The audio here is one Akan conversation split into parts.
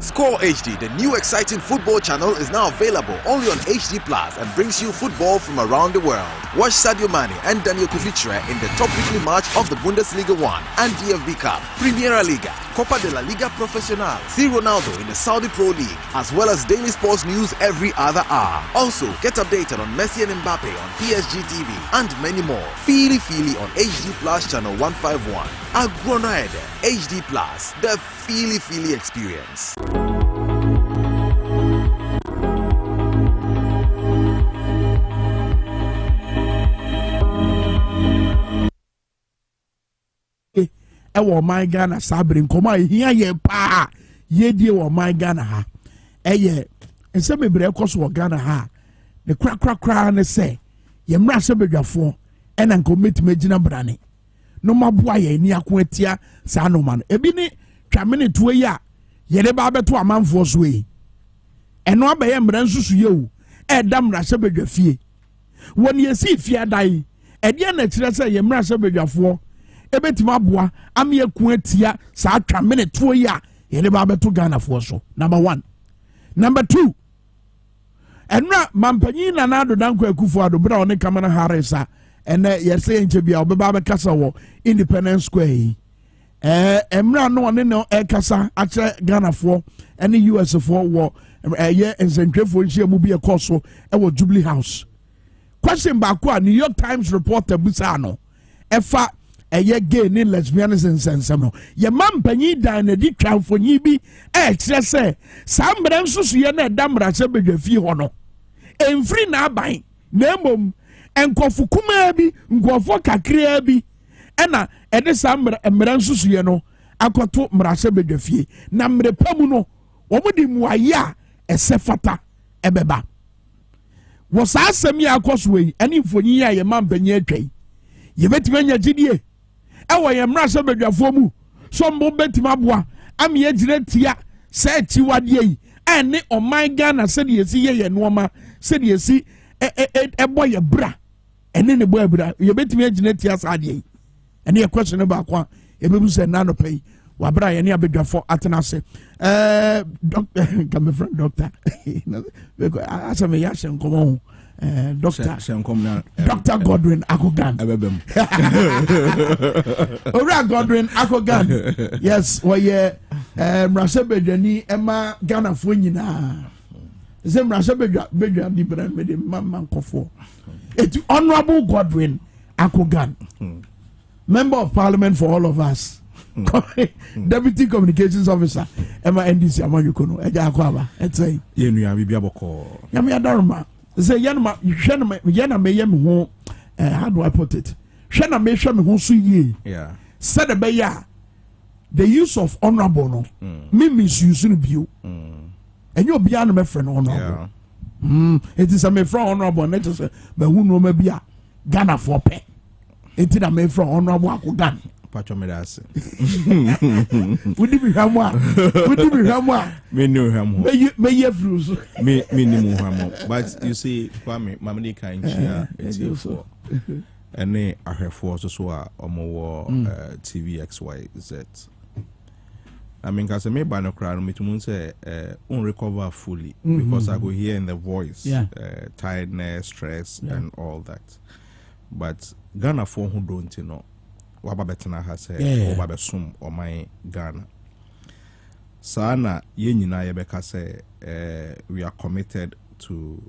Score HD, the new exciting football channel, is now available only on HD Plus and brings you football from around the world. Watch Sadio Mane and Daniel Kufichre in the top weekly match of the Bundesliga 1 and DFB Cup, Primera Liga, Copa de la Liga Profesional, see Ronaldo in the Saudi Pro League, as well as daily sports news every other hour. Also, get updated on Messi and Mbappe on PSG TV and many more. Feely on HD Plus channel 151. Agronaede HD Plus, the Feely experience. Ewo my Ghana sabrin koma hia ye pa ye die wo my Ghana ha eye ense bebre ekoso wo Ghana ha ne kra ne se ye mra se bedwafo ena nko metimagina brane no maboa ye ni akoatia sa no man ebi ni twamene to yi a ye de ba beto amanfo so yi eno abaye mra nsusu ye o e da mra se bedwafie woni esi fie dai e de na kire se ye mra se bedwafo ebetima boa ame akuatia sa atwa minute to yi a ye de ba beto Ghana fo so. Number 1. Number 2, enra mampanyi na na do danko akufo ado bra one Kamala Harris a ene ye say nche bia obeba be kasa wo Independence Square yi emra no one no e kasa ache Ghana fo ene US fo wo ye ensentwefo nhia mu bia koso e wo Jubilee House. Question back a New York Times reporter busa no efa eye gay ni lesbianism sensem no ye mampanyi dan na di twamfonyi bi kire se sambre nsusu ye na damra se bedwafie ho no emfiri na aban na emom enkofu kuma bi nkofo kakra bi ena ede sambre emra nsusu ye no akoto mra se bedwafie na mre pamu no omudi muaye a ese fata ebeba wo sa asem ya akoso yi ene mfonyi ya ye mampanyi atwai ye betime nya gidie ewo ye mra se bedwafo mu so mbo betima boa am ye gire tia se chiwade yi ene Oman Ghana se de yesi ye nooma se de yesi ebo ye bra ene ne bo bra ye betimi agine tia sa de yi ene ye question ba kwa e bebu se na no pay wa bra ye ne abedwafo Atenase come from doctor asa me ya shen komo Dr. Godwin Akogan. Ora Godwin Akogan. Yes, waye Mrasebedani Emma Ghana fo nyina. Ze Mrasebedwa di brand me de man kofo. It's Honorable Godwin Akogan. Member of Parliament for all of us. Deputy Communications Officer Emma NDC Amayukono. Eja akwaba. Etsay. Ye nua bibia boko. Yami adarma. Say yana me yem ho how do I put it? Shana me hwe me ho so yie. Yeah. Said the use of honorable no. Me misuse no bio. And you be an me friend honorable. It is a me friend honorable net say but who no me bia Ghana for pe. It is a me friend honorable Akogan. Pacho me das. Wudi bi hwamwa. Me no hwamwa. Me ye fruits. Me ni mu hwamwa. But you see Kwame mamani kan chia etio ene ahwefo so a omo TVXYZ. I mean cause me ba no kra no metumun say recover fully because I go hear in the voice tiredness, stress and all that. But Ghana for who don't know waba betena ha se waba besum Oman Ghana sana ye nyina ye beka se we are committed to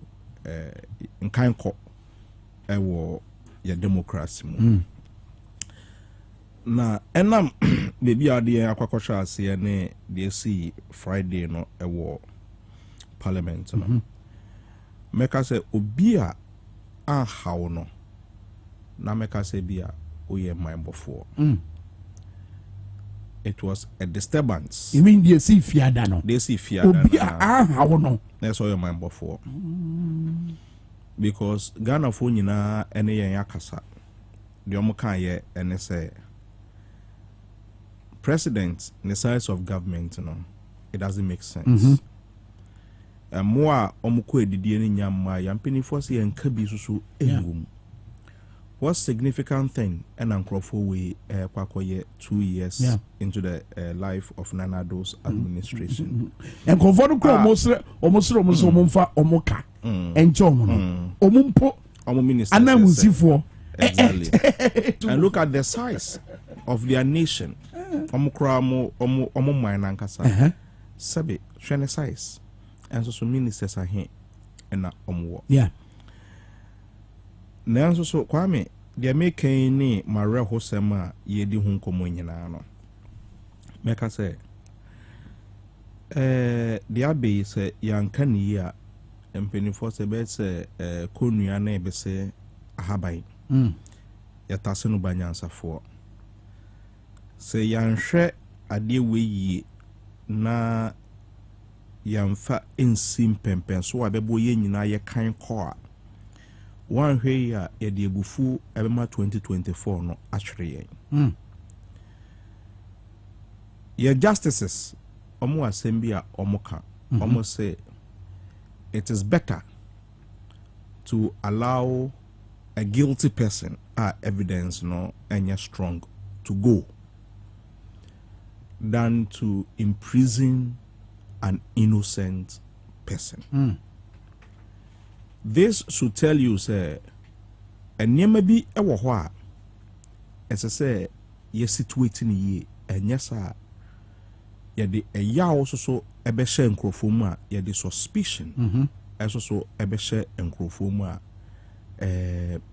nkanko ewo ye democracy mu na enam bebi ade akwakosha ase ne de see Friday no ewo parliament no meka se obi a hawo no na meka se bia oye mindful. It was a disturbance. You mean they see fiada no? They see fiada. How no? That's all your mindful. Because Ghana for nyina ene yen yakasa. The omukan ye ene say president in the size of government no, it doesn't make sense. And more omuko edidie ni nyamma yampeni for say enka bi susu engum. what significant thing and Ankrofo we kwakoye 2 years into the life of Nana Ado's administration. And Conforto almost omumfa omoka and John omumpo minister exactly. And look at the size of their nation. Sabi shene size. And so ministers are here and yeah. Nanso so Kwame dia making ni mare hosema yedi hu nkomo nyina no meka say dia be say yanka ni ya empenifo se be say konua na be say ahaban ya tase no banyansafo se yanhwe ade weyi na yamfa ensim pempen so abebo ye nyina ye kan ko a one way ya the ebufu ebema 2024 no atwere ye justices omo assembly a omo ka omo say it is better to allow a guilty person evidence no enya strong to go than to imprison an innocent person. This should tell you, say, and ye may be a wahwa, as I say, ye situating ye, and yes, sir, ye de a ya also so a beshe and crofuma, ye de suspicion, as also a beshe and crofuma,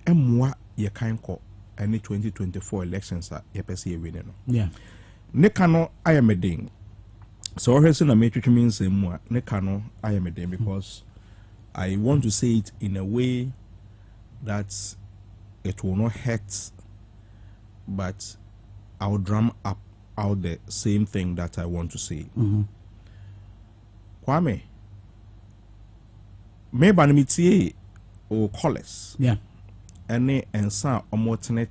emwa ye kind call any 2024 elections are ye pesi winning. Yeah. Nekano, I am a ding. So, here's a matrix means a more, Nekano, I am a ding because. I want to say it in a way that it will not hurt, but I'll drum up out the same thing that I want to say. Kwame, me banimitie o college. Yeah. Any and sa omotene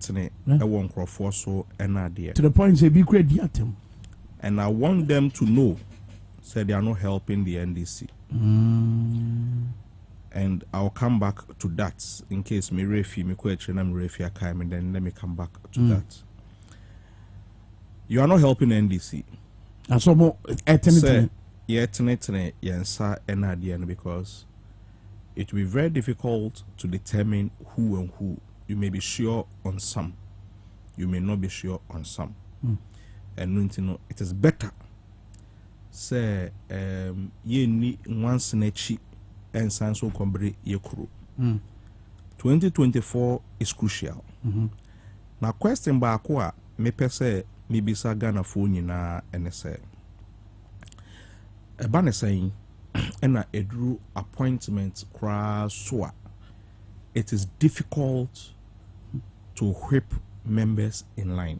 e won crofo so enade. To the point say be great diatem. And I want them to know say they are not helping the NDC. And I'll come back to that in case me refi me question I'm refi akaim and then let me come back to that. You are not helping NDC. And so more eternity. Yeah, eternity yensa enadian because it will be very difficult to determine who and who. You may be sure on some. You may not be sure on some. And you know it is better. Say ye ni once nechi and Sanso Combre Yekuru. 2024 is crucial. Now, question Bakwa, me pese, me bisa Ghana phone na NSA. A banner saying, and a drew appointment cra soa. It is difficult to whip members in line.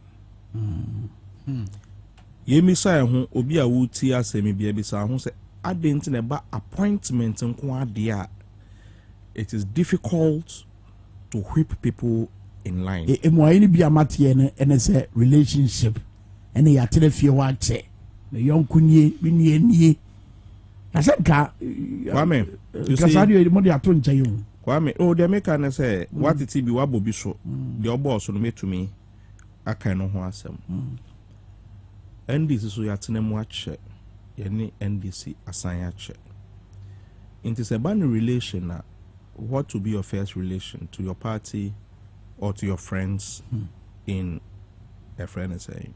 Yemi say, obi a wuti ase me bia bisa ho say identity about appointment and it is difficult to whip people in line. Any be a matie and it's a relationship and they are telefia watch the young kunye binye. I said, Kwame, you see, Kwame, oh, the American say, what it be wabo biso, the boss on me to me, I can't know who and this is what you watch. Any NDC assign check. It is a binding relation. What to be your first relation to your party or to your friends in a friend is saying.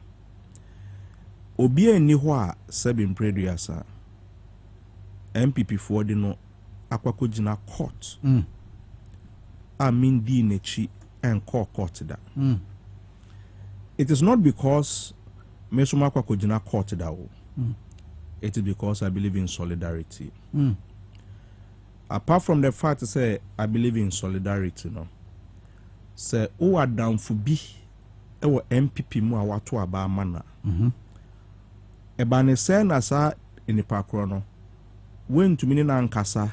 Obie ni hwa sebin preduasa. MPP for the no akwakojina court. I mean di nechi and court da. It is not because mesuma akwakojina court da o. It is because I believe in solidarity. Apart from the fact to say I believe in solidarity, no. Say who are down for be ewo MPP mu awato aba mana. Eba ne say na sa enipa kro no. When to mini na ankasa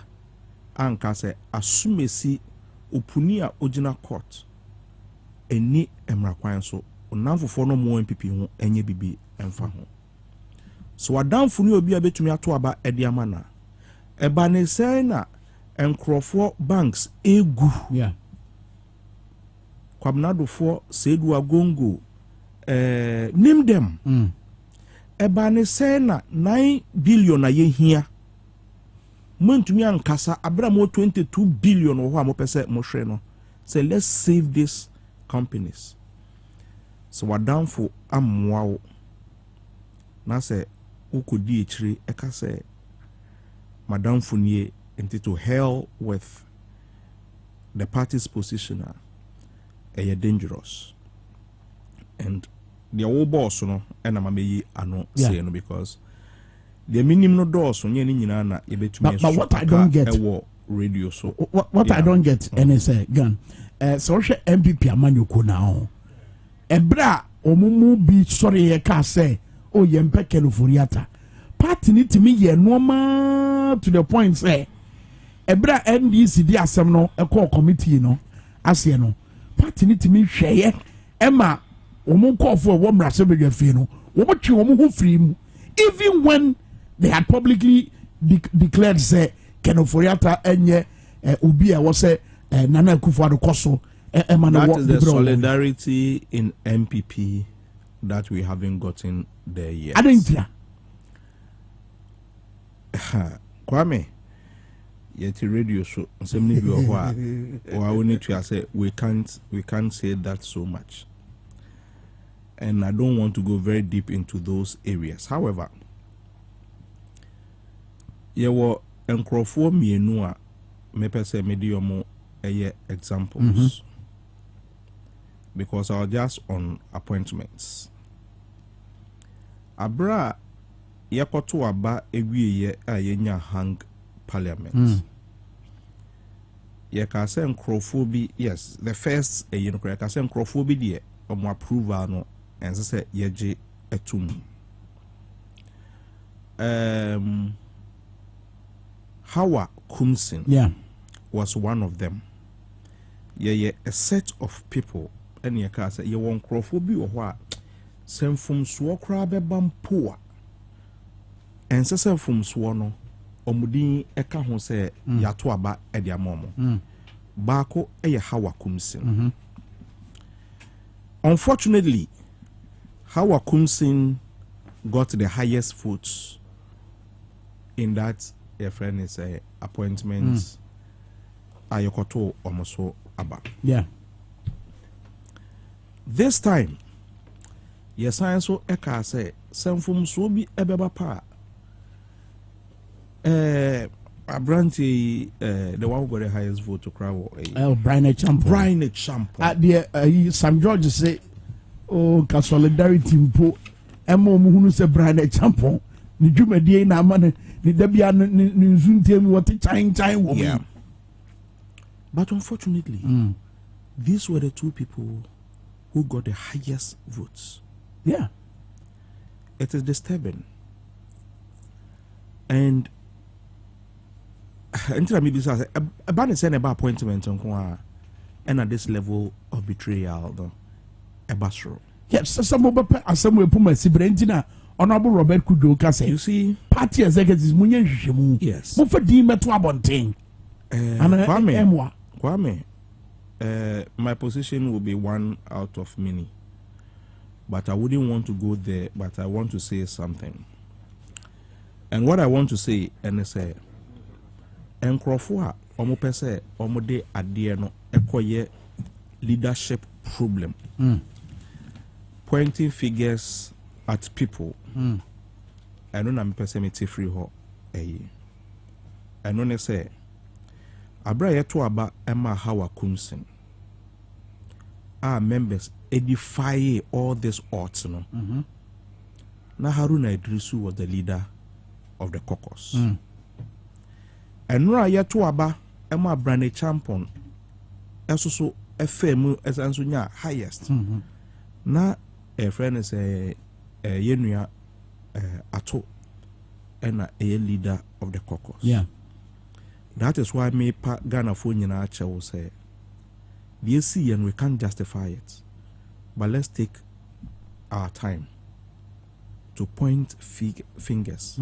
asumesi opuni a ogina court. Eni emra kwan so onamfofo no mo MPP ho enye bibi emfa ho. So Adam Funi obi abetumi ato aba ediamana. Eba ne say na enkrofo banks egu. Yeah. Kwamnado for Sedu Agongo, name them. Ebane say na 9 billion a year here. Montumi ankasa abramo 22 billion or mo pese mo hwe no. Say let's save these companies. So what down for amwa na say ukodi echiri eka say madam funye into to hell with the party's position dangerous. And the old boss no and amameyi ano say no because the minimum no doors on any na but what I don't get radio so what I don't get and say gun social MPP amanyoko now ebra omumu bi sorry ye ka say oh ye mpeke no furiata party ni timi ye normal to the point say ebra NDC di asem no e call committee no ase no party ni timi hweye ema omu call for wo mrase be fi no wo twe omu ho free mu even when they had publicly declared say Kenoforiata enye obi a was say Nana Akufo-Addo koso that is the solidarity in MPP that we haven't gotten there yet. Kwame, yet radio show assembly or we need to say we can't say that so much. And I don't want to go very deep into those areas. However, yewo enkrofo mienu a mepese mediomo examples because I was just on appointments. Abra yakoto aba ewiye a yenya hang parliament. Ye ka say enkrofo bi yes the first you know ka say enkrofo bi de omo approval no and say yeje etum. Hawa Kumsin was one of them. A set of people and ye can say you won't crofobia or what send from swakra bampoa and send from swano omudi eka ho say yatoaba edia momo bako eye Hawa Kumsin. Unfortunately, Hawa Kumsin got the highest votes in that. Your friend is a appointments. Ayokoto omoso aba. Yeah. This time, yes, I so eka say some from so be ebeba pa. Abranti the one who got the highest vote to crowd. Brian Champo. Brian Champo. At the Sam George say, oh, solidarity mpo. Emo muhunu se Brian Champo. Ni jume die na amane. Yeah. But unfortunately, these were the two people who got the highest votes. Yeah. It is disturbing. And until I maybe say about appointment and at this level of betrayal, a basro. Yes, some of the Honorable Robert Kudoka say, you see, party executives, yes, Kwame, my position will be one out of many, but I wouldn't want to go there. But I want to say something, and what I want to say, and say, Enkrofua, omopese, omode adieno, ekoye leadership problem, pointing figures at people. I know I'm pessimity free ho. I know say Abra yeto aba Emma Hawa Kumsin. Our members edify all this odds no. Na Haruna Idrisu was the leader of the caucus. And no yeto aba Emma Brane Champon. Also FM as ansunya highest. Na a friend is a Yenuya Ato and a leader of the caucus. Yeah. That is why me pa Ghana phone will say we see and we can't justify it. But let's take our time to point fingers.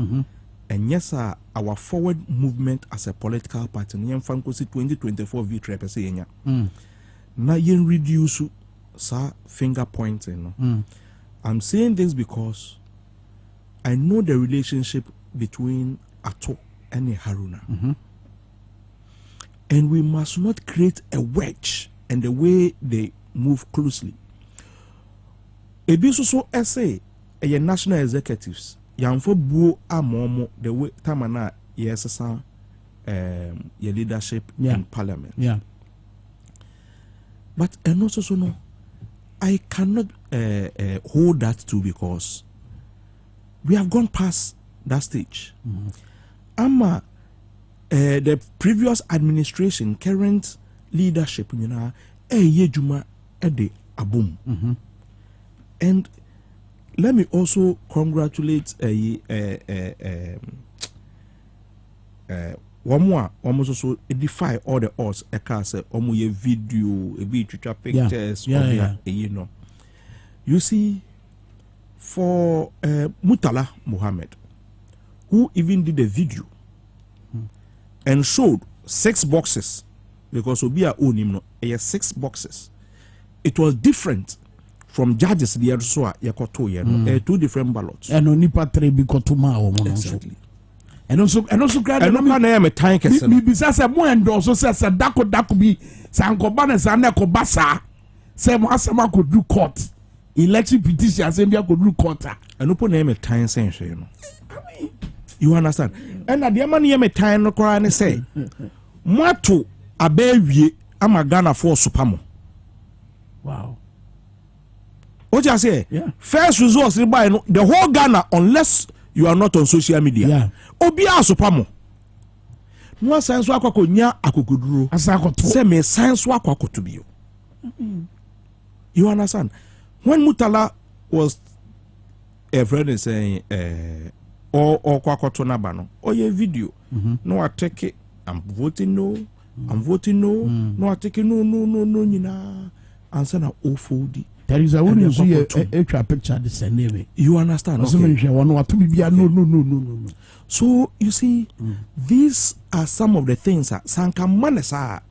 And yes, sir, our forward movement as a political party, 2024 victory, na yen reduce sa finger pointing no. I'm saying this because I know the relationship between Ato and Haruna. And we must not create a wedge and the way they move closely. Ebi so essay a national executives yamfo buo amomo the way tamana yesesa your leadership in parliament. Yeah. But and also so no, I cannot hold that too because we have gone past that stage. Ama the previous administration, current leadership, you know, yejuma ede abum. And let me also congratulate one more almost also defy all the odds. I can say ye video, a bit pictures, you know. You see, for Mutala Muhammad, who even did a video and showed 6 boxes because Obia own him no 6 boxes. It was different from judges the other so yakoto 2 different ballots. And only part 3 be kotuma or exactly. And also grad and no na me time kese me bisa se mo endorse se dako bi sankoba na saneko basa se mo asema ko do court election petition se bia ko do court and no na me time sense you know. You understand? And at the man ye me time no kora ne say moato abawie ama Ghana for supamo. Wow. What you say? Yeah. First results the whole Ghana unless you are not on social media. Yeah. Obia supamo. No sense wa kwako nya akokuduro. Asakoto. Say me sense wa kwako to be. You understand? When Mutala was a friend is saying or kwakoto na ba no oye video no I take it I'm voting no no I take it no nyina answer na ofodi there is a one you see a picture this anyway. You understand? No. So you see these are some of the things that sanka manesa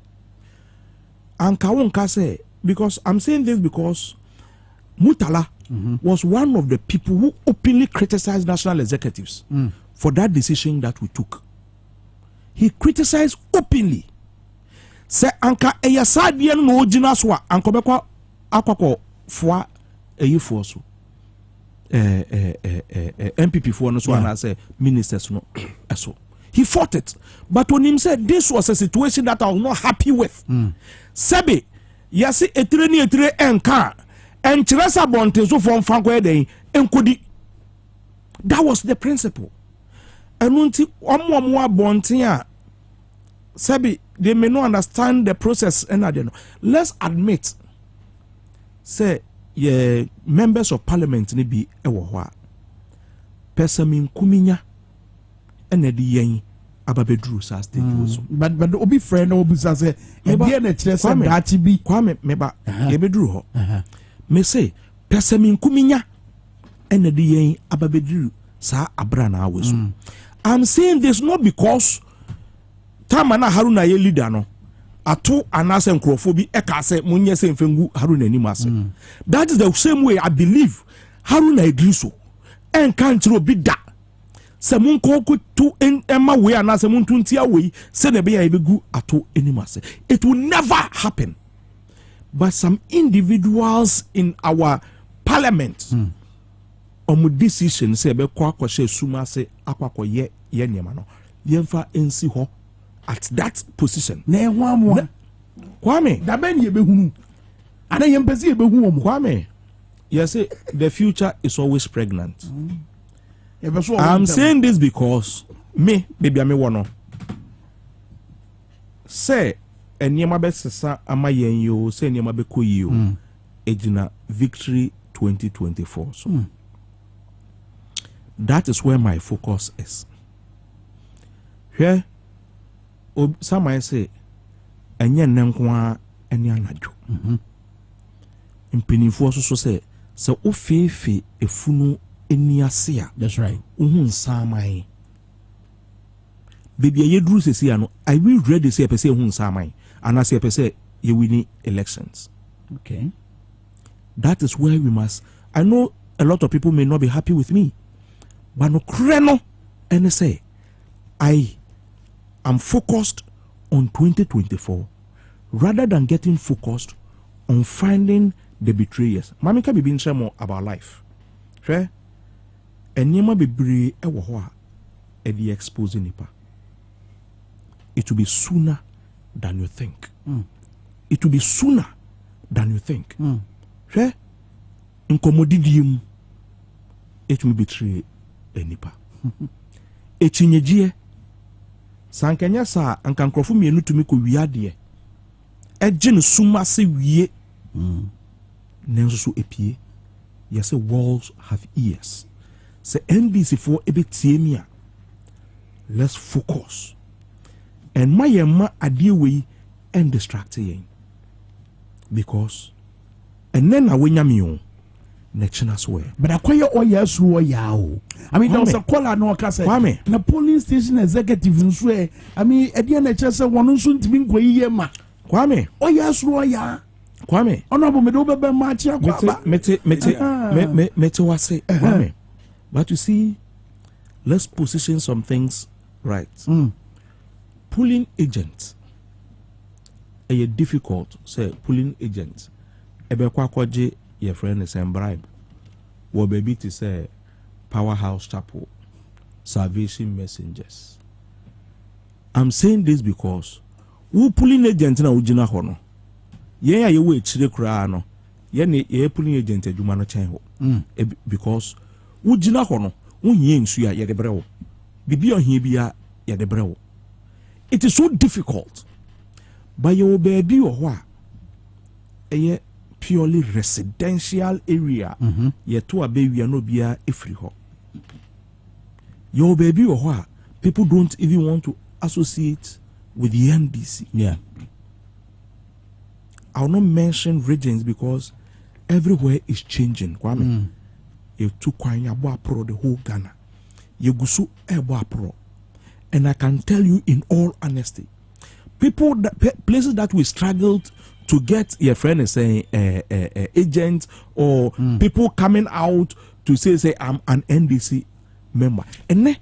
anka wonka say because I'm saying this because Mutala was one of the people who openly criticized national executives for that decision that we took. He criticized openly. Say anka eyasadie no ogina so a anka bekwa akwakọ for for so MPP for no so and I say ministers no so he fought it, but when him said this was a situation that I was not happy with. Sebe yasi etire enka and Teresa Bonte so from Franco enkodi. That was the principle. And unti omo Bonte a Sebe they may not understand the process and I don't know. Let's admit say yeah members of parliament ni bi ewo ho a person kuminya enedi yen ababedru sa stage so but obi friend obi say e dey na kire say dachi bi Kwame meba e bedru ho me say person kuminya enedi yen ababedru sa abra na awe so. I'm saying this not because Tamana Haruna ye leader no Ato Anase Nkrofo eka se munye se mfengu Haruna ni mase. That is the same way I believe Haruna Idriso enkantro bi da se munko ko to emma we anase muntu ntia we se ne be ya ebegu Ato enimase. It will never happen. But some individuals in our parliament omu decision se be kwa kwahye suma se akwakọ ye nyema no yemfa ensi ho at that position. Na ehwa Kwame da ben ye behunu ana yempesi ye behu omo Kwame you say the future is always pregnant. I'm saying this because me baby ame wono say eniyama be sesa ama yen yo say eniyama be koyi yo ejina victory 2024 so that is where my focus is. Here some say enye nenkwa eni anadwo mpinifo so say ofefe efunu eni ase a that's right uhun samai baby ye duru sesi ano I will ready say pese ehun samai ana say pese you win elections. Okay. That is where we must. I know a lot of people may not be happy with me, but no kreno and say I am focused on 2024 rather than getting focused on finding the betrayers. Mami can be saying more about life. Sure? And yema be brave e the exposing nipa. It will be sooner than you think. It will be sooner than you think. Sure? In commodidium, it will betray a nipa. Echinyeje sankanya sa ankankrofo mienu tumi ko wiade e suma se wie nenso so epie yes walls have ears say NDC for ebetie mi a let's focus and my adie we and distract yen because and then awenya mi o Nechina swear. But I call you all yes, I mean, there was a caller no case. The polling station executive in swear. I mean, at the end, I just said one soon to be Kwame. Kwame. Oh, yes, Roya. Kwame. Honorable Medobe Martia. Mete wase. Kwame. But you see, let's position some things right. Polling agents. A difficult, say, polling agents. Ebe kwa kwaje. Your friend is in bribe. What baby to say Powerhouse Chapel, Salvation Messengers. I'm saying this because who pulling agent na ujina hono. Yeah, you wait chile krano. Ye pulling agent jumano chen because ujina hono unye nsuya ya debrewo. Bibi on here ya debrewo. It is so difficult. But your baby or what? Purely residential area. Yet to a baby no be a free ho. Your baby or what? People don't even want to associate with the NDC. Yeah. I'll not mention regions because everywhere is changing. Kwame. You took Kwanya Pro the whole Ghana. You gusu Eboa Pro. And I can tell you in all honesty, people that places that we struggled to get your friend is saying agent or people coming out to say I'm an NDC member and then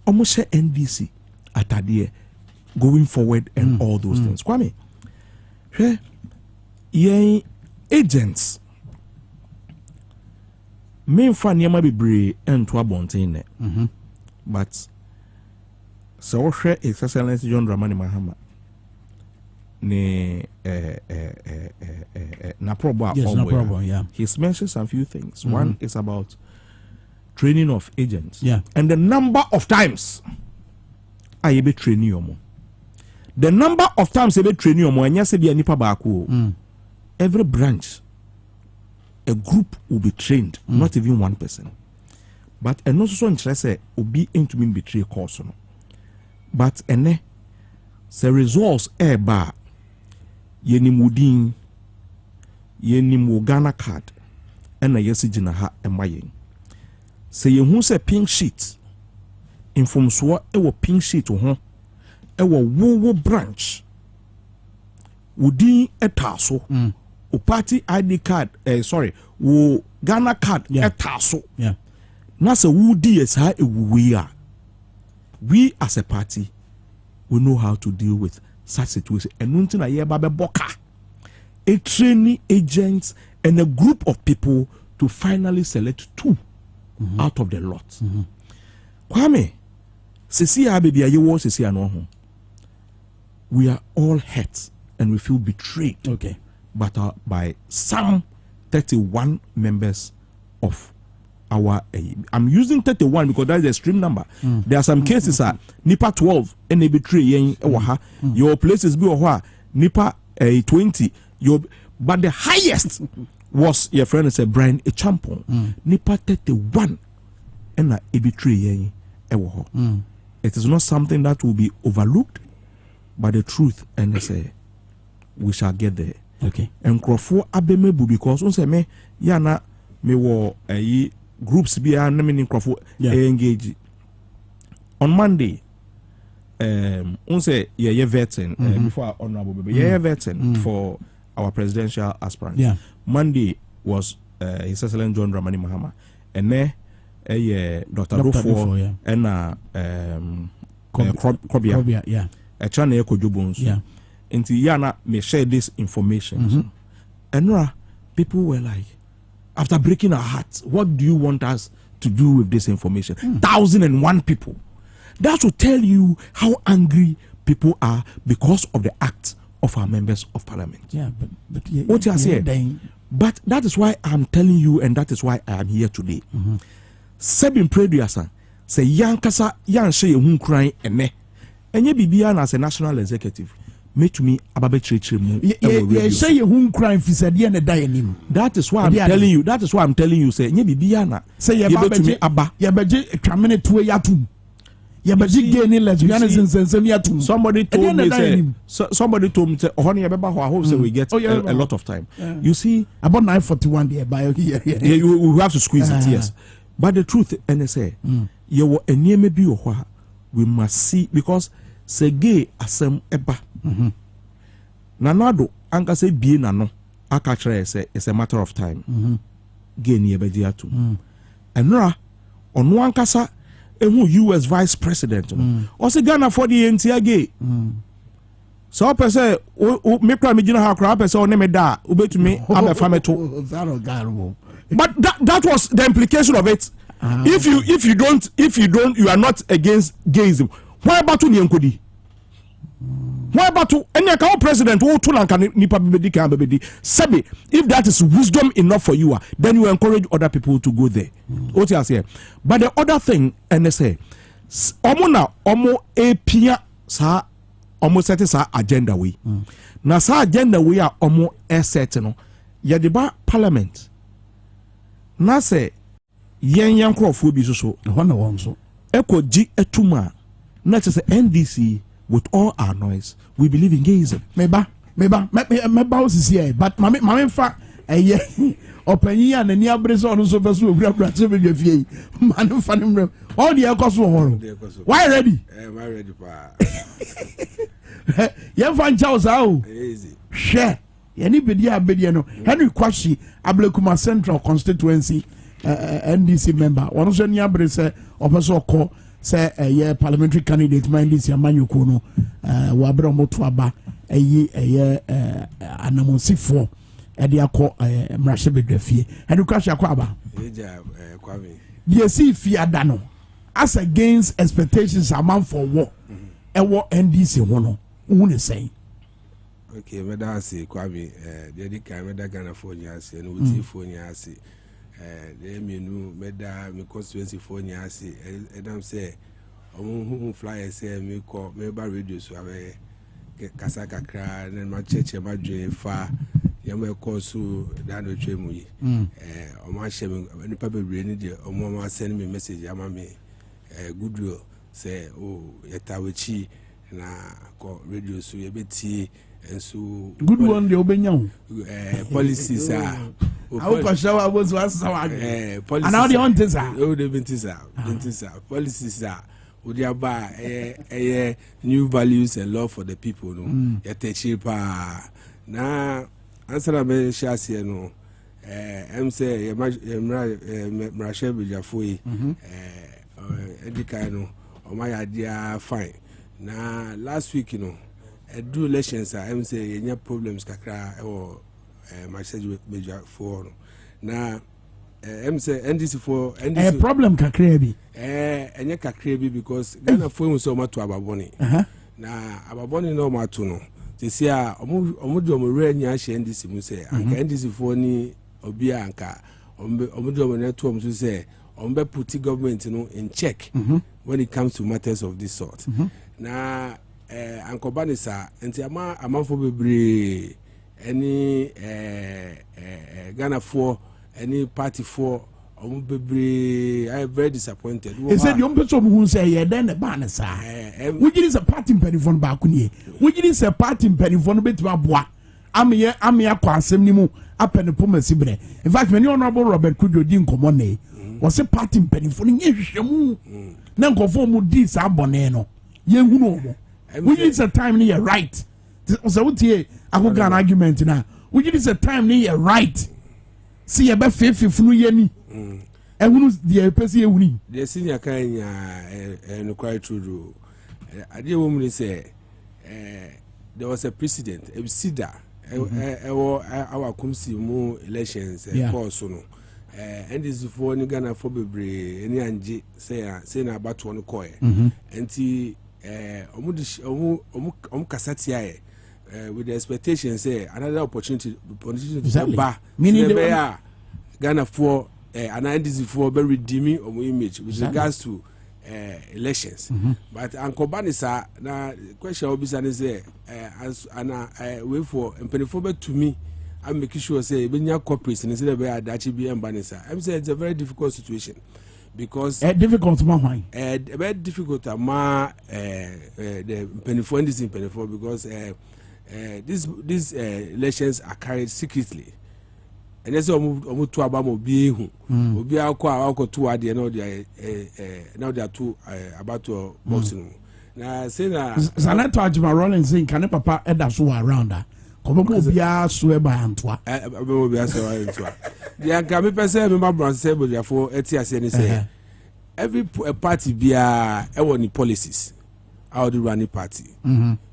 almost say NDC atadie going forward and all those things. Kwame, yeah, agents main fan yama be brave and to abontain but so share His Excellency John Dramani Mahama. Na problem, yeah. He's mentioned some few things. One is about training of agents. Yeah. And the number of times I be training you. The number of times I be training you and yes be nipa baako. Every branch a group will be trained, not even one person. But and also so interest obi into me betray course no. But the results bar yenimudin yenim Ghana card ena yesigina ha emayen se yehu se pink sheet infomso ewo pink sheet ho ewo wo branch wudin etaso o party ID card wo Ghana card etaso na se wudi esa ewuwe a we as a party we know how to deal with such situation. And nothing a babe boka, a training agents and a group of people to finally select two out of the lot. Kwame, we are all hurt and we feel betrayed. Okay, but by some 31 members of our I'm using 31 because that's the extreme number. There are some cases nipa 12 and they betray your places be nipa 20 but the highest was your friend is a Brian a champion nipa 31 and a betray it is not something that will be overlooked but the truth and they say we shall get there. Okay, and Crawford abemebu because on say me yana me wo groups be engage on Monday. Unse ye vetting before honorable baby. Ye vetting for our presidential aspirant. Yeah. Monday was His Excellency John Dramani Mahama. And there Dr. Rufo and Kobia. Yeah. A channel Kojubons. Yeah. Into Yana may share this information. And people were like, after breaking our hearts, what do you want us to do with this information? 1,001 people. That should tell you how angry people are because of the act of our members of parliament. Yeah, but what you are saying. But that is why I'm telling you, and that is why I am here today. Sebin Preduasa say Yankasa Yan Shay Hun crying and ne. And ye be as a national executive. Me to me ababe church mu. Say you hun crying fi said ye na die nim. That is why I'm telling you. That is why I'm telling you. Say nye bibiya na. Say ye to me aba. Ye beje twamene tuwe yatum. Ye beje gay ni lesbianism sensem yatum. Somebody told me say. Somebody told me say honey ye beba ho. I hope say we get a lot of time. You see about 9:41 there by here. Yeah, you have to squeeze it. Yes. But the truth, and say, you were a near me be we must see because say gay asem eba. Nanado anka say be nano aka say it's a matter of time. Gay ni ebe dia tu. Enra onu ankasa ehu US vice president o say Ghana for the entia gay. So person me pra me gina ha kra person o ne me da obetumi abefa me to. But that was the implication of it. If you don't you are not against gayism. Why about to nkodi? Why about to any account president who to lanka nipa bebedi kan bebedi sabi if that is wisdom enough for you then you encourage other people to go there. What you say? But the other thing and say omo na omo epia sa omo set sa agenda we. Na sa agenda we are omo set no ye deba parliament. Na say yen krofo bi so one won so ekoji etuma na say NDC with all our noise we believe in gayism. Meba was here but mama fa opanyi ya nani abrese onu so beso ogura se be dwafie manu fa nimrem all the ekoso horo why ready why ready pa ye fa ncha sa o easy she ye ni bedi abedi no Henry Kwashi Ablekuma Central Constituency NDC member one so ni abrese opeso ko say a parliamentary candidate mind this Yamanyuko no wabra moto aba anamonsifo e de akọ mrahye bedwafie and kwahye akọ aba Kwame the see fiada no as against expectations amount for war e wo NDC ho no who ne say okay me da say Kwame the dey kan me da Ghana for nya say no wuti for nya say the menu meda me constituency for nya say edam say omo flyer say me call me ba radio so abe kasa kakra na ma cheche ma dwe fa yam e call so da no twemu yi omo ahye me nipa bebre ni de omo ma send me message ama me goodwill say oh yetawechi na call radio so ye beti enso good one de obenya policies are I will show was policies and now the on this policies are would you buy new values and love for the people no yet cheaper na answer me share no em say mrashe bijafoi edika no o my idea fine na last week you know do elections am say any problems kakra or message major for na am say NDC for NDC problem kakra bi any kakra bi because Ghana for so mato ababoni na ababoni no mato no they say omo do omo re nya hye NDC mu say anka NDC for ni obi anka omo do omo neto omo so say omo put government no in check when it comes to matters of this sort na ankobanisa enti amafo bebre any Ghana for any party for omo bebre I am very disappointed. He said you person who say ye den ba na sa we give a party penifon ba ku ne we give a party penifon betima boa ame akwa asem ni mu apene pomasi bre in fact many honorable Robert Kudjo di nkomo ne was a party penifon nye hwehwemu na nkofo mu di sa bone no ye hu no mo we use a time near right so what here I go an argument now we use a time near right see about 50 funu ye ni and who the person you need the senior kind and quite true I did woman say there was a precedent a sida our kumsi mu elections course no and this for Ghana for bebre any anji say na about one coy and the kasati with the expectation say another opportunity to ba meaning the Ghana for and this for very redeeming of image with regards to elections but Uncle Banisa na question obisa say as wait for and to me I'm making sure say when you corporates instead of that be and Banisa I'm saying it's a very difficult situation because difficult why very difficult the penifo and this in penifo because these elections are carried secretly. And that's almost two about being who be our two at the end of the now they are two about to boxing. Now, say that Sanato Ajima Rolling saying, can a papa ever so around her? Come on, be a swear by Antwa. I will be a swear. The Ankami person, remember, said, but therefore, Etias and say every party be a policies. How the running party.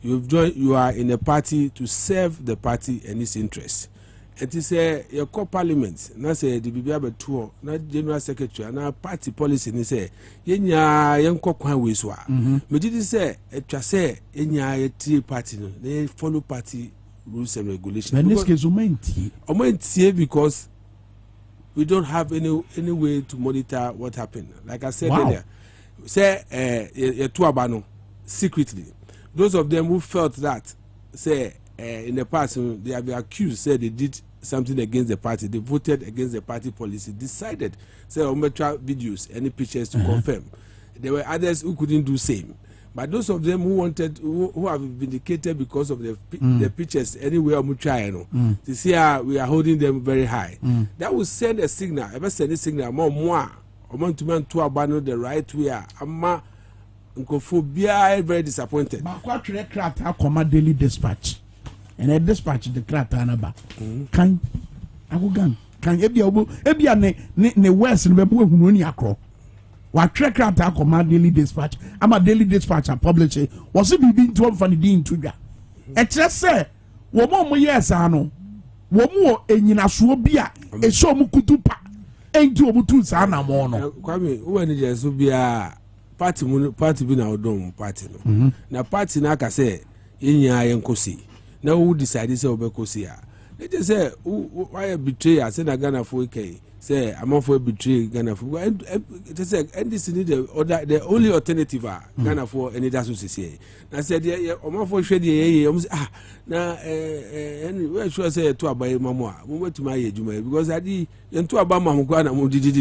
You are in a party to serve the party and its interests. And to say your core parliament, not say the BBA tour, not general secretary, and party policy, and say, Yenya, young cockwan wiswa. But did say, it say, Yenya, tea party, they follow party rules and regulations. In this case, Omen because we don't have any way to monitor what happened. Like I said earlier, say, a tuabano secretly. Those of them who felt that, say, in the past, they have been accused, said they did something against the party, they voted against the party policy, decided, say, ometra videos, any pictures to confirm. There were others who couldn't do same. But those of them who wanted, who have vindicated because of the pictures, anywhere to see how we are holding them very high. That will send a signal, ever send a signal, more, to abandon the right way. Very disappointed. But daily dispatch. And a dispatch the Kratanaba. Can I go gun? Can Ebia ne West and Bebu Muniacro? What track out our daily dispatch? I'm a daily dispatch and publish it. Was it being told for the Dean to ya? And just say, Womo, yes, I know. Womo, and you know, Swabia, a show Mukutupa, ain't to Obutu Sana Mono. Kwame, when it is be a party be now dome party. Now, party Naka say, in ya Yankosi. Now who decided to Obekosia? They just say, why betray? I said, I Ghana for K. Say, I'm off for betray Ghana for. They say, and this is the only alternative Ghana for any that's what say. I said, yeah, I'm off for shady. Now, anyway, sure say to about Mamma, we went to my age, because I did, and to about Mamma Ghana, we did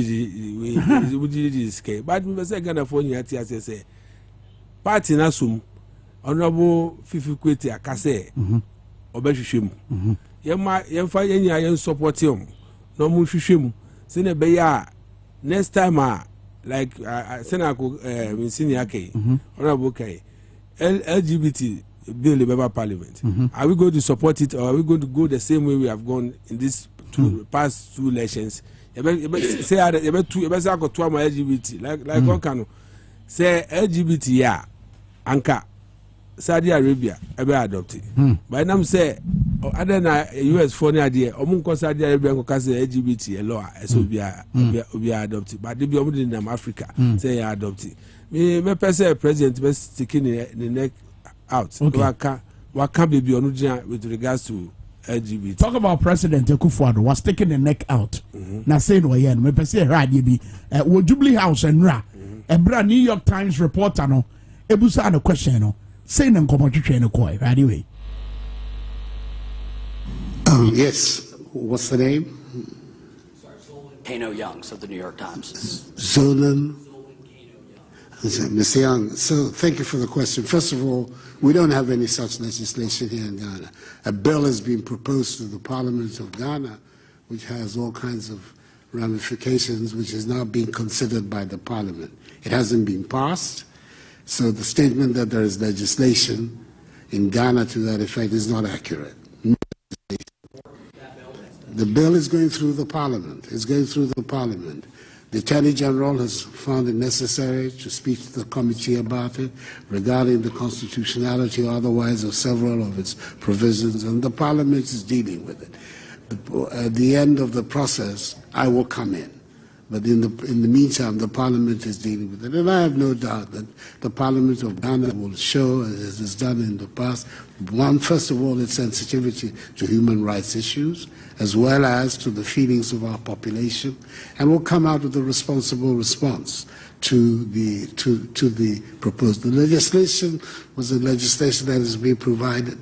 this case. But we must say Ghana for you, as say, party Nasum. Honorable Fifi Kweti akase obehwehwem yemfa yenya yen support him no mu hwehwem se na be ya next time like senako senior kai honorable kai LGBT bill in parliament are we going to support it or are we going to go the same way we have gone in this past two elections say say go to LGBT like one can say LGBT ya anka Saudi Arabia ebe adopted. By now say other na US for near there omunko Saudi Arabia ko kase LGBT a law so be adopted. But they be in them Africa say adopted. Me person president be sticking the neck out. Waka baby onujia with regards to LGBT. Talk about President Akufo-Addo was taking the neck out. Na saying we here me person radio bi wo Jubilee House and ra ebra New York Times reporter no ebusa na question no saying and come to koi right away. Yes. What's the name? Kano Youngs of the New York Times. Zolan. Mr. Young, so thank you for the question. First of all, we don't have any such legislation here in Ghana. A bill has been proposed to the Parliament of Ghana, which has all kinds of ramifications, which is now being considered by the Parliament. It hasn't been passed. So the statement that there is legislation in Ghana to that effect is not accurate. The bill is going through the parliament. It's going through the parliament. The Attorney General has found it necessary to speak to the committee about it regarding the constitutionality or otherwise of several of its provisions, and the Parliament is dealing with it. At the end of the process, I will come in. But in the meantime, the Parliament is dealing with it. And I have no doubt that the Parliament of Ghana will show, as it's done in the past, first of all, its sensitivity to human rights issues, as well as to the feelings of our population, and will come out with a responsible response to the proposed. The legislation was a legislation that is being provided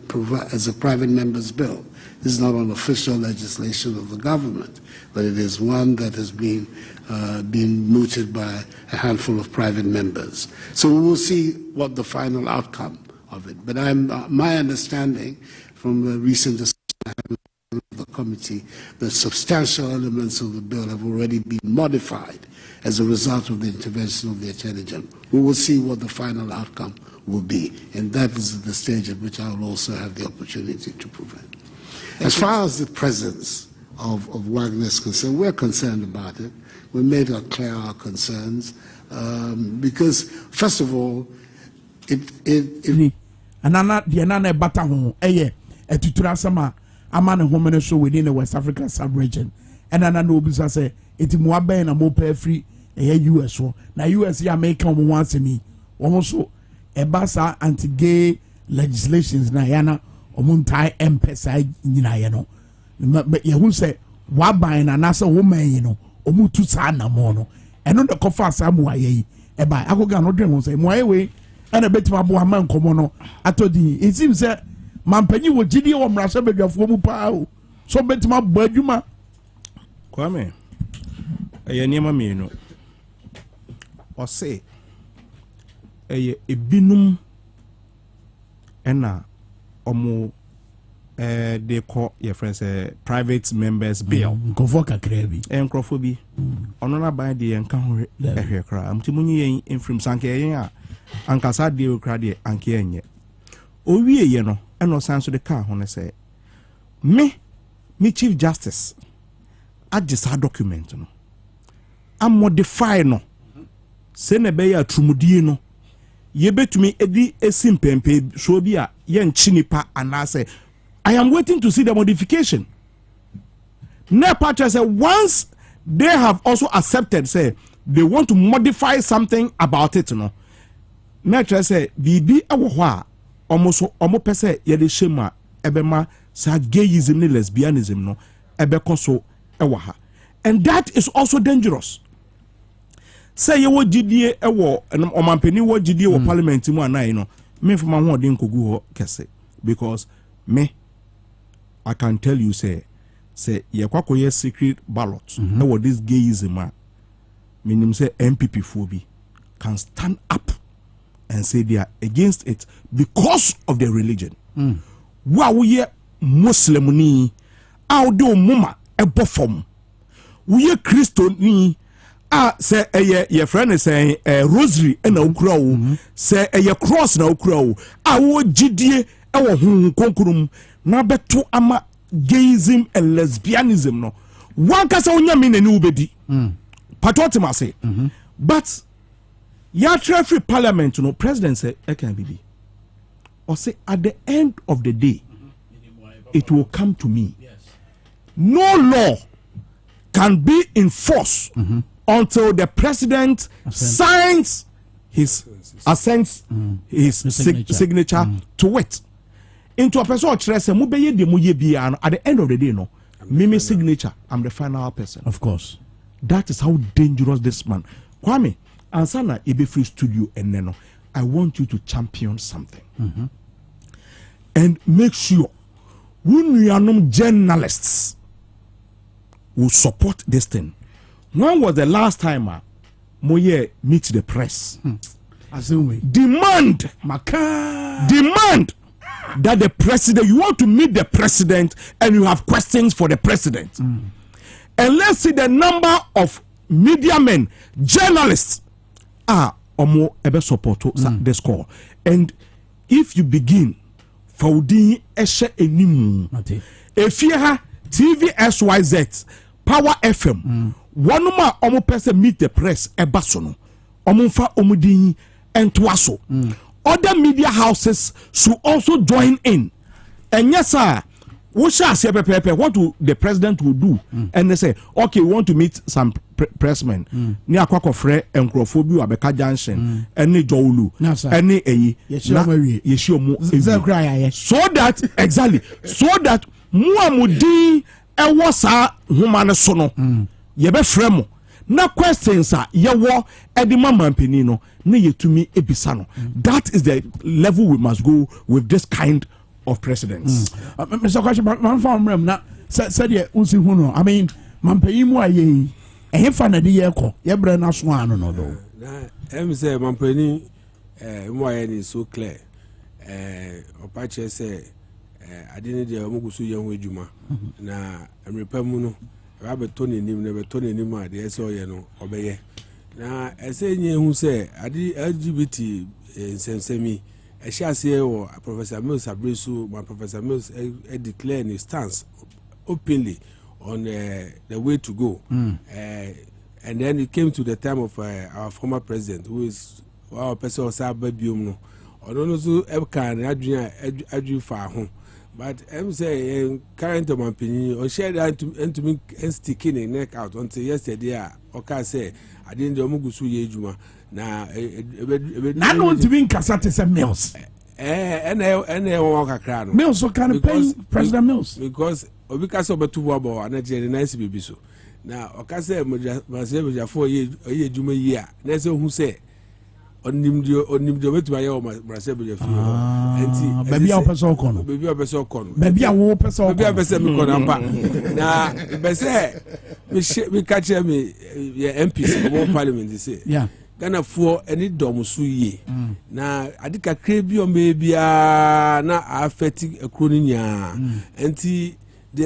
as a private member's bill. This is not an official legislation of the government, but it is one that has been mooted by a handful of private members. So we will see what the final outcome of it. But my understanding from the recent discussion I had with the committee, the substantial elements of the bill have already been modified as a result of the intervention of the Attorney General. We will see what the final outcome will be, and that is the stage at which I will also have the opportunity to prevent. As far as the presence of Wagner is concerned, we're concerned about it. We made clear our concerns because, first of all, within the West African sub-region, and I know because say it muabe na mo pay free US so na US ya make once me also ebasa anti-gay legislations na yana omuntai empesa nyina ye no ye hu say waban na nasa woman yi no omutu sa na mo no eno de kofa sa mu aye e ba akoga no dwen ho say mo aye we ana betima bo ama nkomo no atodi it seems say mampanyi wo gidi wo mrasa bedwafo mu pa o so betima bo adwuma Kwame eye niema me no o say eye ebinum ena omo they call your friends private members bill nkofo kakra bi nkofo bi ono na ban de enka ho ehwe kra amtimunyi yen infrim sanke yen a ankasa de kra de anke enye owie ye no eno san so de ka ho ne say me chief justice agisa document no am modify no se ne be ya trumudie no ye betumi edi esimpempe so bi a ye nchinipa anase I am waiting to see the modification. Nepatra said once they have also accepted, say they want to modify something about it, no. Nepatra said, "Bibi awohwa almost pese yede shema ebema sa gayism ni lesbianism no ebe konso ewaha," and that is also dangerous. Say ye wo gidie ewo omampeni wo gidie wo parliament mu anai no me fuma ho de nkogu ho kese because me I can tell you say ye kwakoye secret ballot what this gayism meaning say MPP phobia can stand up and say they are against it because of their religion. Wa we Muslim ni out do muma ebo form we Christian ni say your friend is saying rosary and okura wo say your cross na okura wo wo gidie ewo hu konkurum na beto ama gayism and lesbianism no one kasa onya me nani ubedi patriotism say but ya free parliament no president say e can be or say at the end of the day it will come to me. No law can be in force until the president signs his assents his signature to it. Into a person at the end of the day, no, Mimi signature, I'm the final person. Of course. That is how dangerous this man. Kwame, Ansana Ibe Free Studio and Neno, I want you to champion something. And make sure when we are not journalists will support this thing. When was the last time Moye meet the press? Demand that the president, you want to meet the president and you have questions for the president. And let's see the number of media men, journalists omo ebe support this call. And if you begin Faudi Eshe Enimu, Efia TV SYZ, Power FM, one ma omo person meet the press ebasono, omonfa omudin and twaso. Other media houses should also join in. And yes, sir, what do the president will do? And they say, okay, we want to meet some pressmen. Near Kwakofre and Crophobia, Abeka Junction, any Jolu, any so that exactly, so that Muamudi Ewasa Humana Sono, Yebe Fremo. Na questions are yewo edima mampinino ne yetumi ebisano. That is the level we must go with this kind of presidents. Mr. Kwashi, man from rem na said ye unsi huno. I mean, mampeyi mu aye. Ehim fa na di ye ko. Ye bre na so anu no do. Na em say mampeni mu aye ni so clear. Opache say adini de omugusu ye ho adwuma. Na emrepa mu no Robert Tony nim never Tony nim at the SOY no obeye. Na ese nye hu say adi LGBT sensemi e sha say o Professor Mills Abresu, my Professor Mills declare his stance openly on the way to go. And then it came to the time of our former president, who is our person Sababium no. Ono so ebkan adwin fa ho. But I'm saying current opinion or share that to me and sticking a neck out until yesterday. Okay, say I didn't do Mugusu Yejuma. Now, I want to be in Cassatis and Mills. And walk a crown. Mills so can pay President Mills because because of 2 wabo and a nice baby so. Now, okay, say, Masia 4 year Juma year. That's who say. Onim the way to my own Brasebia feel. Baby, I'll pass all corner. Baby, I'll pass all corner. Baby, I will pass all corner. Baby, I'll pass all corner. Now, we catch me, MPs of all parliament, they say. Yeah. Gana for any domusu ye. Now, I think a crabby or maybe na affecting a croninia. And the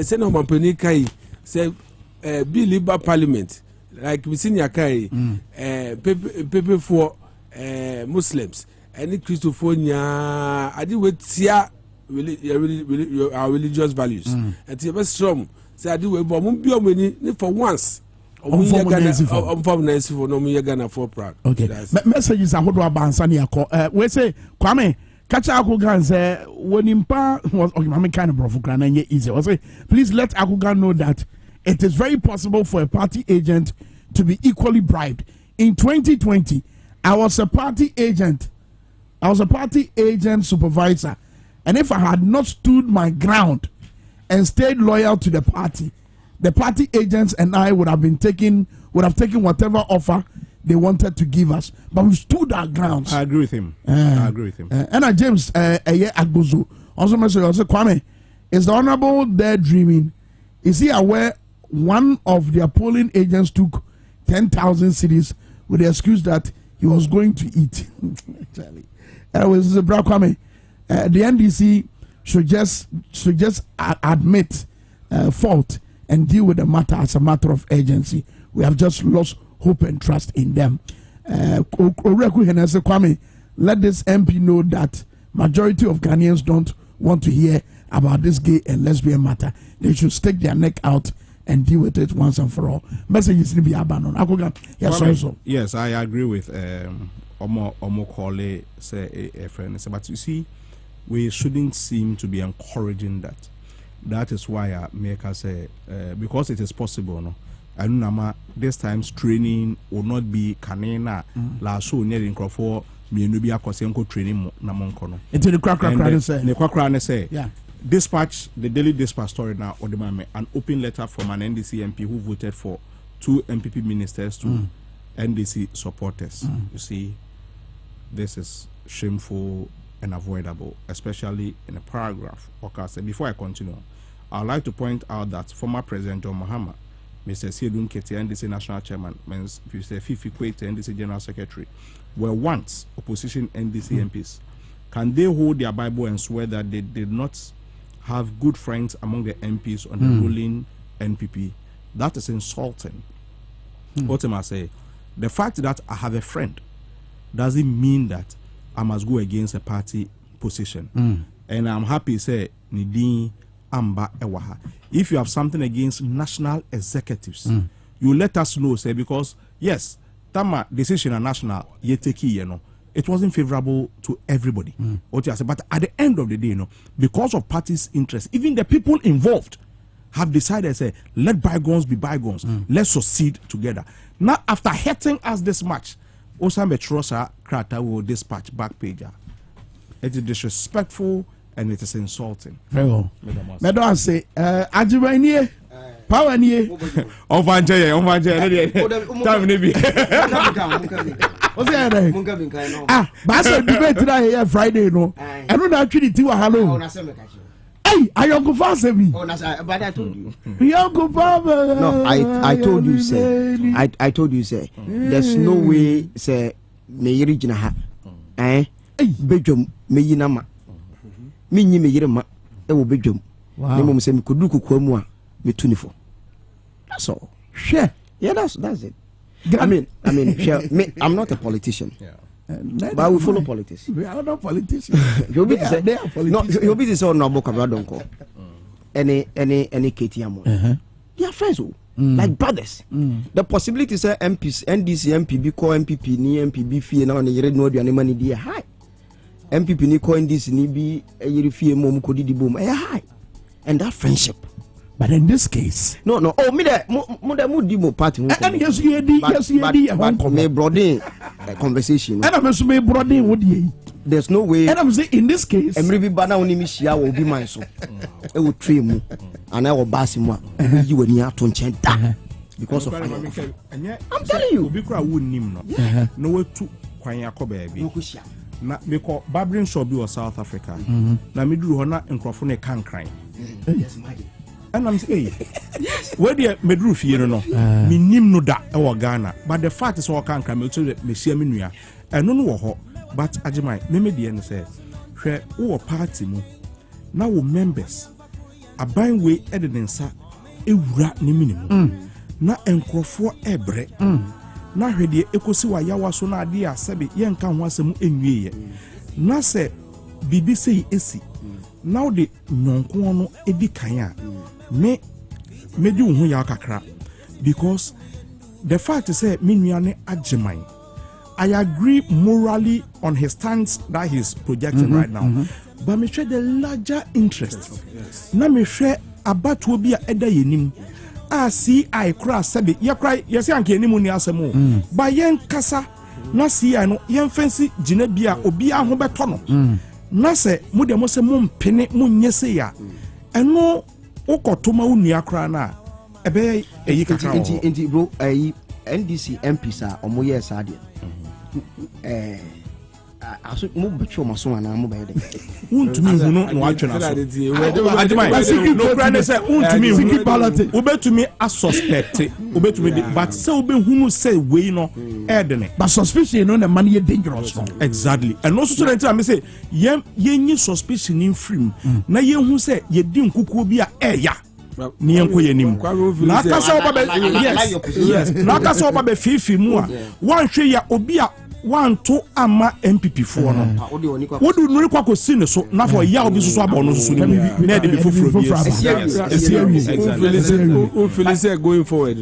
Senate of Mampanica say, be Liber Parliament, like we seen Yakai, paper for. Muslims any Christophonia I did with tia really our religious values and the best strong say I do we for once Ghana for proud. Okay, messages are what about we say Kwame catch Akugan say when impa was kind of brofukran easy. I say please let Akugan know that it is very possible for a party agent to be equally bribed. In 2020 I was a party agent supervisor, and if I had not stood my ground and stayed loyal to the party agents and I would have taken whatever offer they wanted to give us, but we stood our grounds. I agree with him. And James Agbozo also mentioned, Kwame, is the honorable there dreaming? Is he aware one of their polling agents took 10,000 cities with the excuse that he was going to eat? Anyways, Kwame, the NDC should just admit fault and deal with the matter as a matter of urgency. We have just lost hope and trust in them. Kwame, let this MP know that majority of Ghanaians don't want to hear about this gay and lesbian matter. They should stick their neck out and deal with it once and for all. Messages need to be abandoned. Yes, I agree with Omo Kole say a friend. But you see, we shouldn't seem to be encouraging that. That is why I make us say because it is possible, no. And this time's training will not be canina la so near in Crawford. Me no be a training na monkono. Into the crack say. Yeah. Dispatch, the Daily Dispatch story now, an open letter from an NDC MP who voted for 2 MPP ministers to NDC supporters. You see, this is shameful and avoidable, especially in a paragraph. Okay, so before I continue, I'd like to point out that former President John Mahama, Mr. Siedun Keti, NDC National Chairman, Mr. Fifi Kwete, NDC General Secretary, were once opposition NDC MPs. Can they hold their Bible and swear that they did not have good friends among the MPs on the ruling NPP? That is insulting. What am I saying? The fact that I have a friend doesn't mean that I must go against a party position. And I'm happy say Nidin Amba Ewaha. If you have something against national executives, you let us know, say, because yes, Tama decision on national yeteki, you know, it wasn't favorable to everybody. But at the end of the day, you know, because of parties' interest, even the people involved have decided, say, let bygones be bygones. Let's succeed together. Now, after hurting us this much, Osama Trosa Krata will dispatch back pager. It is disrespectful and it is insulting. Very well. Madam say, Ajibaniye, power niye. Ovanje. Time nibi. What's that? Ah, but I debate today Friday, no. I don't actually do a hello. Hey, I don't go fast me. But I told you. No, I told you, sir. I told you, sir. There's no way, sir. Me original ha. Bedroom me yinama. Me nyi me yirema. E wo bedroom. Me mum say me kodu kokwa a me 24. That's all. Sure. Yeah, that's it. I mean, me, I'm not a politician. Yeah. But we follow politics. We are not politicians. You'll be this or no book of don't call. Any KTM. They are friends, like brothers. The possibility say MPs, NDC, MPB, call MPP, ni MPB fee now and you read no the money dear high. MPP ni call NDC ni be a year fee mom could di boom high. And that friendship. But in this case, no. Oh, me there, mo party. And yes, you did. Me broaden conversation. And I'm me broaden what ye. There's no way. And I'm saying in this case, every bana only me share will be mine so. I will train mu, and I will bass him. You and you to change that because of. I'm telling you. Obi kura wo nim no. No we tu kwan yakoba bi. Na me ko barbering shop bi was South Africa. Na me duru ho na nkrofo ne kankran. Yes, my. And I'm saying, where the medru fie no me nim no da e wo Ghana, but the fact is all can come to me see me nua eno no wo ho, but agimai me de no say hwe wo party mu na wo members aban we edensa ewura ne minimu na enkrofo ebre na hwe de ekosi wa yawa so na ade asabe ye nka ho asem enwie na se bibi sei esi now the nonko no edi kan a me di wo ya kakra because the fact is say me nua ne agimai I agree morally on his stance that he's projecting right now but me share the larger interest na me share abatuo bi a eda yenim a see I cross sabe ye cry yes anke enimu ni asemo ba yen kasa na see I no yen fancy gina bi a obi a ho beto no na se mu de mo se mu mpene mu nyese ya eno ukotoma unua kra na ebe eyi kakra inti bro NDC MPs a omo ye sade aso mo betwe mo so ana mo bayede untumi hunu no atwe na so adimai no kra ne say untumi hunu obetumi a suspect obetumi but say obehunu say we no edene but suspicion no na man ye dangerous no exactly and also so that I say yenyi suspicion in film na yenhu say ye di nkukuo bi a eya ni enko yenim na kasa oba be yes na kasa oba be fifi mu a wan hwe ya obi a wan to ama MPP fo no wodu nuri kwa ko sine so na for ya obi so aba no so ni na de be foforo bi Felix going forward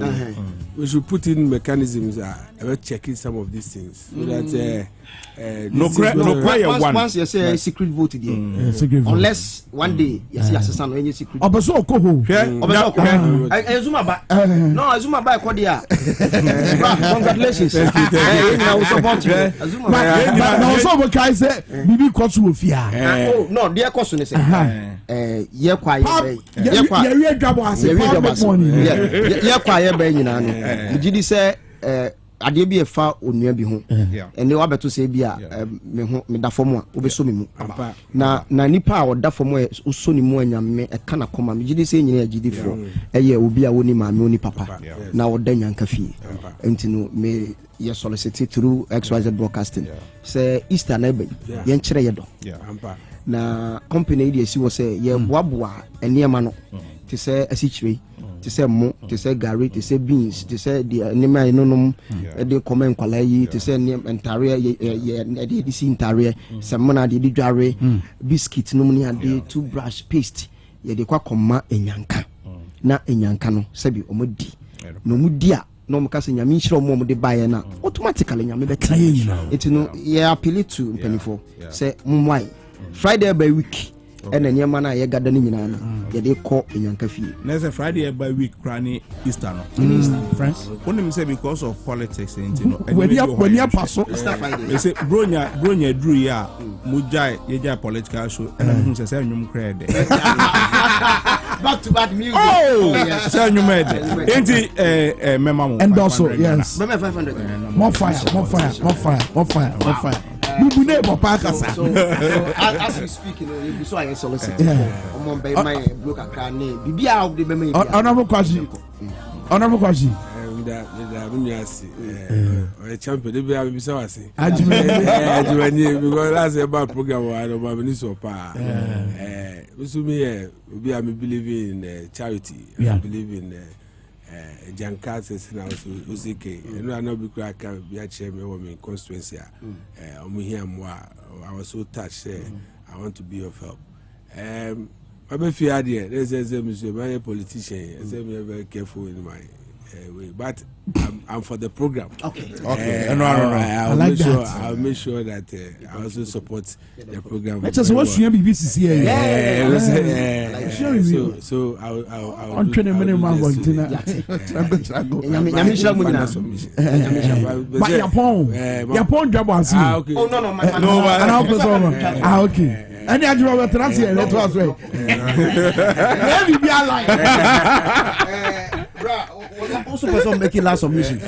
we should put in mechanisms about checking some of these things so that once you say secret vote there unless one day you see assistant no any secret obeso okoho Azuma ba no Azuma ba ko dia congratulations now we support you Azuma na so bo kai say bibi koso ofia oh no there koso ne say ye kwa ye Dwaboase ye kwa ye ba nyina no gidi say ade bi efa onua bi ho ene wa beto se bi a me ho me da fom a obeso me mu na nipa a oda fom a oso ni mu anyame e kana koma me gidi se nyina agidi fo eye obi a woni maame oni papa na oda nyanka fie enti no me ye solicit through XYZ broadcasting say Easter na be ye nkyere ye do na company dey si wo say ye boaboa eniema no te sɛ asikyire te sɛ mo te sɛ gari te sɛ beans te sɛ deɛ nneɛma a yɛnonom de kɔmɛ nkwalaa yi te sɛ ntareɛ yɛde si ntareɛ sɛ mmona de dware biscuit nom ne ade toothbrush paste yɛde kɔ akɔma enyanka na enyanka no sɛbi ɔmo di na ɔmo di a na ɔmo ka sɛ nyame nhyira ɔmo de baeɛ na automatically nyame bɛka yɛ nyinaa nti no yɛ appeal to mpanimfoɔ sɛ momwae Friday by week and then Yamana Yagadani yɛde kɔ enyanka fie. Next Friday by week crani Easter no. France. When them say because of politics and you know. When you pass Easter Friday. They say bronya drew ya mujai yeja political show and I'm say nyum credit. Back to back music. Oh, say nyum made. Enti memo. And also yes. Memo 500. More fire. Bubu neighbor Pakasa. So as we speak, you know, so I solicit. Omo be my broker can name. Bibia of the be honorable question. That champion, they be able to say, Ajimani, because that's about program. I don't have any so far. We believe in charity. I believe in Jankas and also Usike. And I know because I can be a chairman of my constituency. I was so touched. I want to be of help. I be fear there. There's a politician. I say me very careful in my way, but I'm for the program. Okay. I'll like make sure. that. I'll make sure that I also support the program. Let's just watch you BBC here. So I'll on 20 minutes man going to but Yapon Dwaboase. Okay. Oh no, okay. Any other over transfer let us way. Maybe be alive. Also person making last submission.